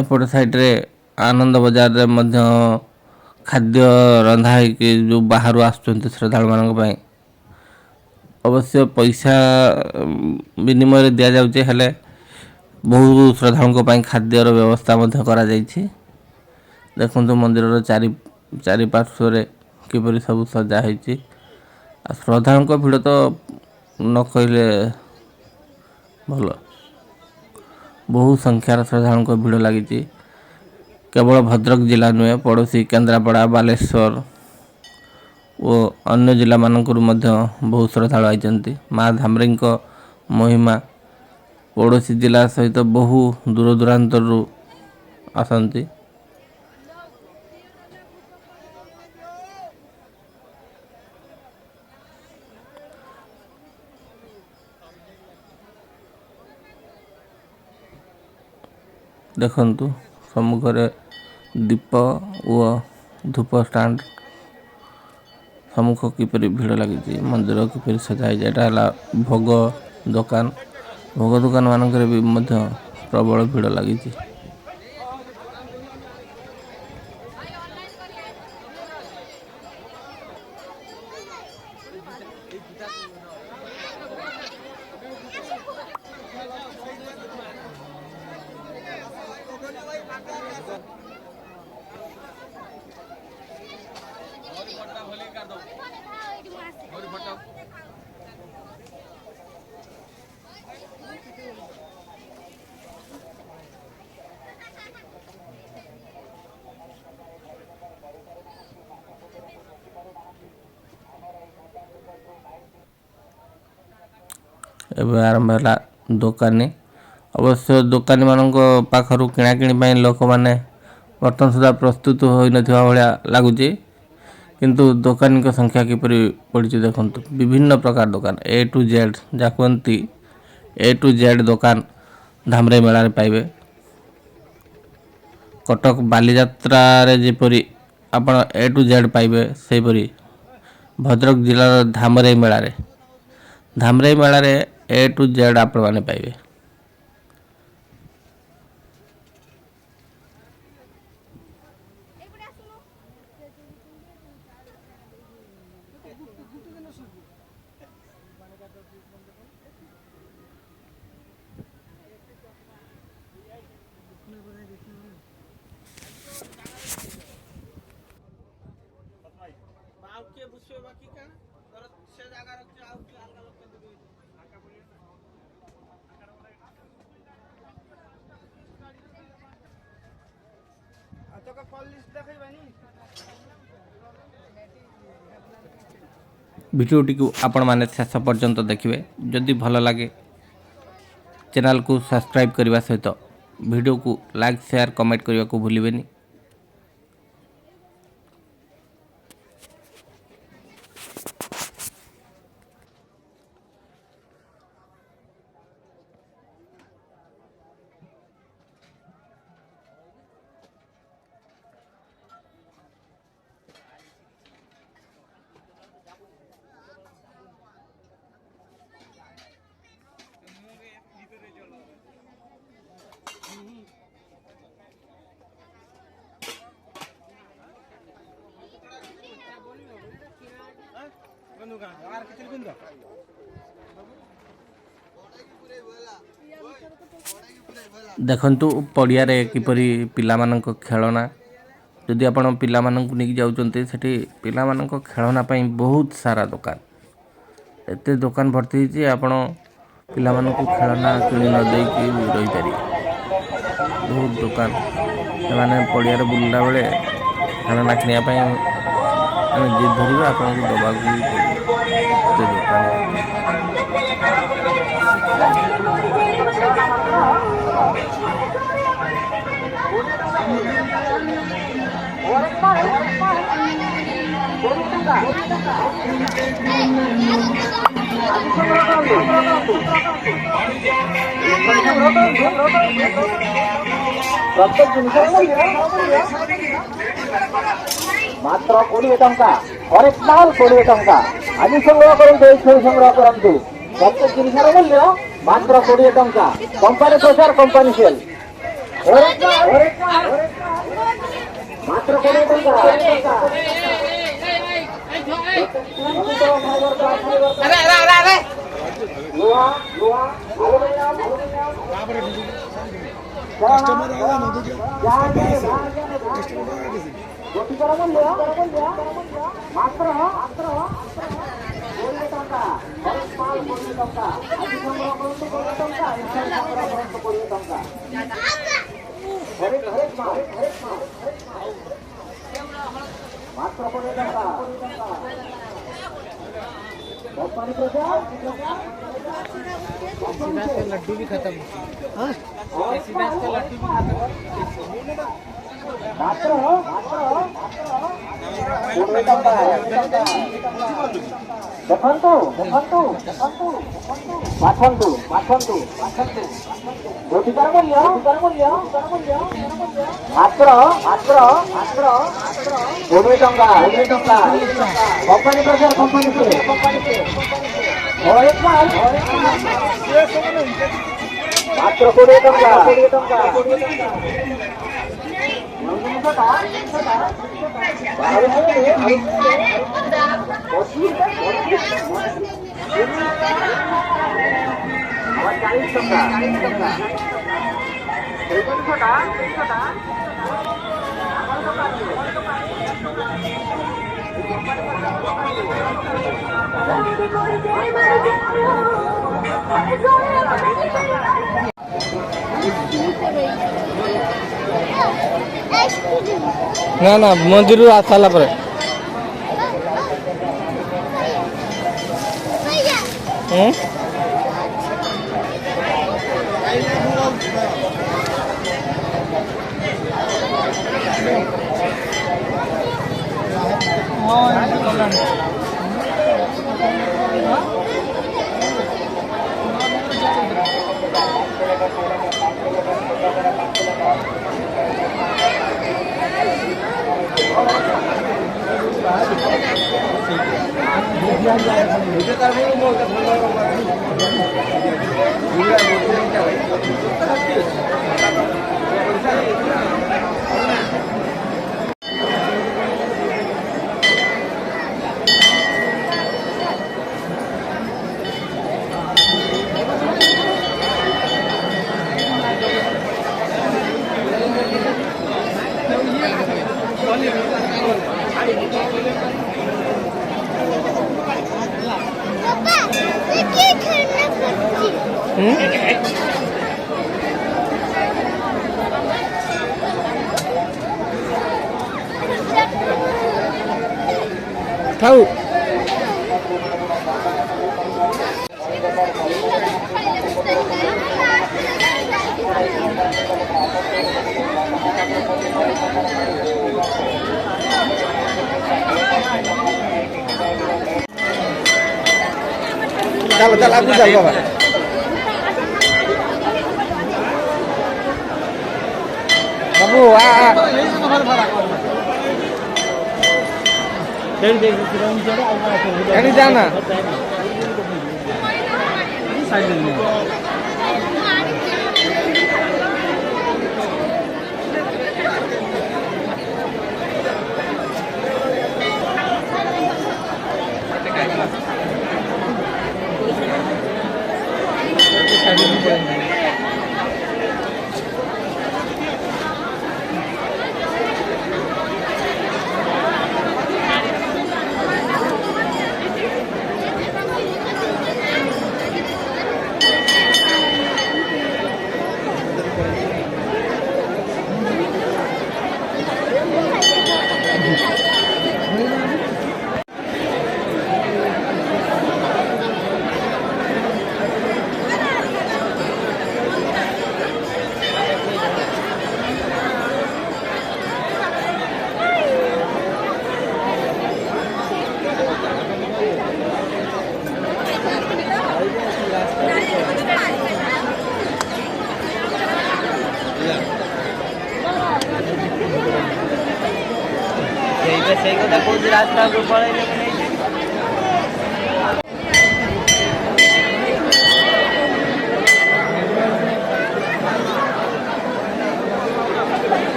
एपट साइड्रे आनंद बजार रे मध्य खाद्य रंधा होइके जो बाहर आसुଛନ୍ତି श्रद्धालु ମାନଙ୍କ ପାଇଁ अवश्य पैसा विनिमय दिया जाउचे हेले बहु श्रद्धालुଙ୍କ ପାଇଁ ଖାଦ୍ୟର ବ୍ୟବସ୍ଥା ମଧ୍ୟ କରାଯାଇଛି। ଦେଖନ୍ତୁ ମନ୍ଦିରର ଚାରି ପାର୍ଶ୍ୱରେ କିପରି ସବୁ ସଜା ହେଇଛି। ଆଉ ଶ୍ରଦ୍ଧାଳୁଙ୍କ ଭିଡ଼ ତ ନ କହିଲେ ଭଲ। ବହୁ ସଂଖ୍ୟାର ଶ୍ରଦ୍ଧାଳୁଙ୍କ ଭିଡ଼ ଲାଗିଛି। କେବଳ ଭଦ୍ରକ ଜିଲ୍ଲା ନୁହେଁ ପଡ଼ୋଶୀ କେନ୍ଦ୍ରାପଡ଼ା ବାଲେଶ୍ୱର ଓ ଅନ୍ୟ ଜିଲ୍ଲାମାନଙ୍କରୁ ମଧ୍ୟ ବହୁ ଶ୍ରଦ୍ଧାଳୁ ଆଇଛନ୍ତି। ମା ଧାମରୀଙ୍କ ମହିମା ପଡ଼ୋଶୀ ଜିଲ୍ଲା ସହିତ ବହୁ ଦୂରଦୂରାନ୍ତରରୁ ଆସନ୍ତି। ଦେଖନ୍ତୁ ସମ୍ମୁଖରେ ଦୀପ ଓ ଧୂପ ଷ୍ଟାଣ୍ଡ ସମ୍ମୁଖ କିପରି ଭିଡ଼ ଲାଗିଛି। ମନ୍ଦିର କିପରି ସଜା ହେଇଛି। ଏଟା ହେଲା ଭୋଗ ଦୋକାନ। ଭୋଗ ଦୋକାନ ମାନଙ୍କରେ ବି ମଧ୍ୟ ପ୍ରବଳ ଭିଡ଼ ଲାଗିଛି। ଏବେ ଆରମ୍ଭ ହେଲା ଦୋକାନୀ। ଅବଶ୍ୟ ଦୋକାନୀ ମାନଙ୍କ ପାଖରୁ କିଣାକିଣି ପାଇଁ ଲୋକମାନେ ବର୍ତ୍ତମାନ ସୁଦ୍ଧା ପ୍ରସ୍ତୁତ ହୋଇନଥିବା ଭଳିଆ ଲାଗୁଛି। କିନ୍ତୁ ଦୋକାନୀଙ୍କ ସଂଖ୍ୟା କିପରି ପଡ଼ିଛି ଦେଖନ୍ତୁ। ବିଭିନ୍ନ ପ୍ରକାର ଦୋକାନ A to Z ଯାହା କୁହନ୍ତି A to Z ଦୋକାନ ଧାମରାଇ ମେଳାରେ ପାଇବେ। କଟକ ବାଲିଯାତ୍ରାରେ ଯେପରି ଆପଣ A to Z ପାଇବେ ସେହିପରି ଭଦ୍ରକ ଜିଲ୍ଲାର ଧାମରାଇ ମେଳାରେ A to Z ଆପଣମାନେ ପାଇବେ। भिडियोटी को आपण माने शेष पर्यंत देखिए। जदि भल लगे चैनल को सब्सक्राइब करने सहित वीडियो को लाइक शेयर कमेंट करने को भूलिबेनी। देखंतु पड़िया रे किपरि पिलामानंक खेलना जदि आपण पिलामानंक नेकी जाउचंते सेठी पिलामानंक खेलना पई बहुत सारा दुकान एते दुकान भर्ती जे आपण पिलामानंक खेलना किनि न देई कि रही पारी। बहुत दुकान माने पड़िया रे बुलला बेले खेलना किनिया पई ଆମେ जे ଧରିବା ଆପଣଙ୍କୁ ଦବାକୁ ଏତେ ଦୋକାନ मात्र 20 टंका ओरिजिनल 20 टंका आज संग्रह करंतु संग्रह करंतु प्रत्येक जिनिसर मूल्य मात्र 20 टंका कंपनी प्रचार कंपनी सेल ମାତ୍ର 20 ଟଙ୍କା। ଲୁହା ଲୁହା कस्टमर आएगा ना तो क्या ଗୋଟିକର ମୂଲ୍ୟ ମାତ୍ର 20 ଟଙ୍କା। ହରେକ ମାଲ 20 ଟଙ୍କା। ଆଜି ସଂଗ୍ରହ କରନ୍ତୁ 20 ଟଙ୍କା, ଇଚ୍ଛା ସଂଗ୍ରହ କରନ୍ତୁ 20 ଟଙ୍କା। ହରେକ ମାଲ ମାତ୍ର 20 ଟଙ୍କା। कंपनी लड्डू भी खत्म। सीधा का लड्डू भी खत्म। मात्र ଦେଖନ୍ତୁ ବାଛନ୍ତୁ ଗୋଟିକାର ମୂଲ୍ୟ ମାତ୍ର 20 ଟଙ୍କା। କମ୍ପାନୀ ପ୍ରଚାର କମ୍ପାନୀ ମାତ୍ର 20 ଟଙ୍କା। ନା ନା ମନ୍ଦିରରୁ ଆସିଲା ପରେ ଥାଉ चल चल आगू चल बाबा बाबू एनी जाना ସେଇ କଥା କହୁଛି ରାସ୍ତାକୁ ପଳେଇଲେ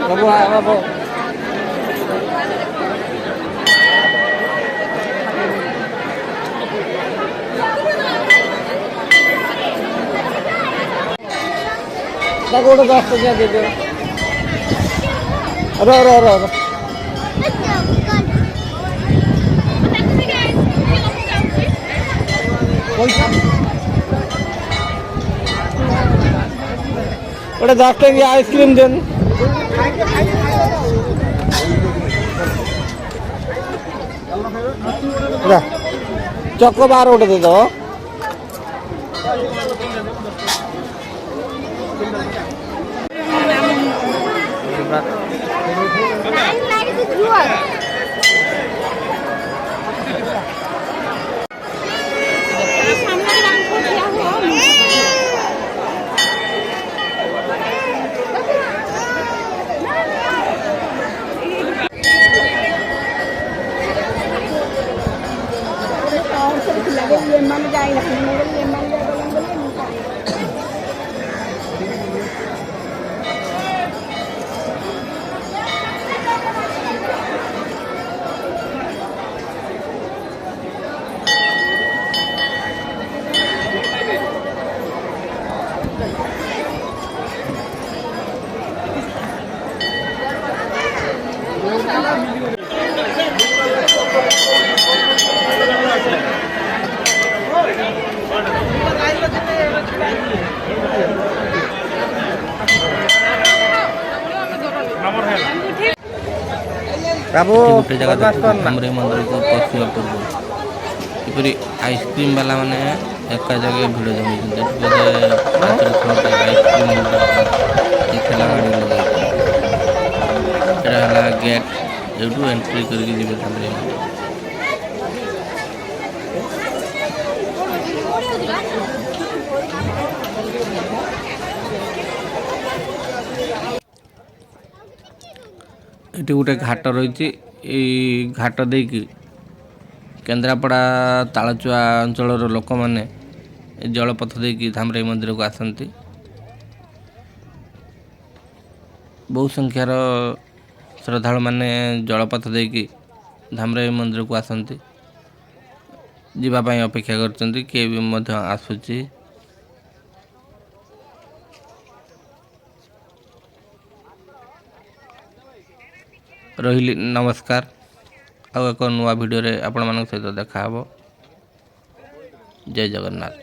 ବାବୁ ବାବୁ ତାକୁ ଗୋଟେ 10 ଟଙ୍କିଆ ଦେଇଦିଅ। ର ପଇସା ଗୋଟେ 10 ଟଙ୍କିଆ ଆଇସ୍କ୍ରିମ୍ ଦିଅନି। ଚକ ବାର ଗୋଟେ ଦେଇଦବ। ବାବୁ ଗୋଟେ ଜାଗା ଧାମରେ ମନ୍ଦିରକୁ ପଶିବା ପୂର୍ବରୁ କିପରି ଆଇସ୍କ୍ରିମ୍ ବାଲା ମାନେ ଏକା ଜାଗାରେ ଭିଡ଼ ଜମେଇଛନ୍ତି। ଏଠି ବୋଧେ 5-6ଟା ଆଇସ୍କ୍ରିମ୍ ଏ ଠେଲା ଗାଡ଼ି ଲଗାଇଛନ୍ତି। ଏଇଟା ହେଲା ଗେଟ୍, ଏଇଠୁ ଏଣ୍ଟ୍ରି କରିକି ଯିବେ ଧାମରେ ମନ୍ଦିର। ଏଠି ଗୋଟେ ଘାଟ ରହିଛି। ଏଇ ଘାଟ ଦେଇକି କେନ୍ଦ୍ରାପଡ଼ା ତାଳଚୁଆ ଅଞ୍ଚଳର ଲୋକମାନେ ଏ ଜଳପଥ ଦେଇକି ଧାମରାଇ ମନ୍ଦିରକୁ ଆସନ୍ତି। ବହୁ ସଂଖ୍ୟାର ଶ୍ରଦ୍ଧାଳୁମାନେ ଜଳପଥ ଦେଇକି ଧାମରାଇ ମନ୍ଦିରକୁ ଆସନ୍ତି। ଯିବା ପାଇଁ ଅପେକ୍ଷା କରିଛନ୍ତି। କିଏ ବି ମଧ୍ୟ ଆସୁଛି। ରହିଲି, ନମସ୍କାର। ଆଉ ଏକ ନୂଆ ଭିଡ଼ିଓରେ ଆପଣମାନଙ୍କ ସହିତ ଦେଖା ହେବ। ଜୟ ଜଗନ୍ନାଥ।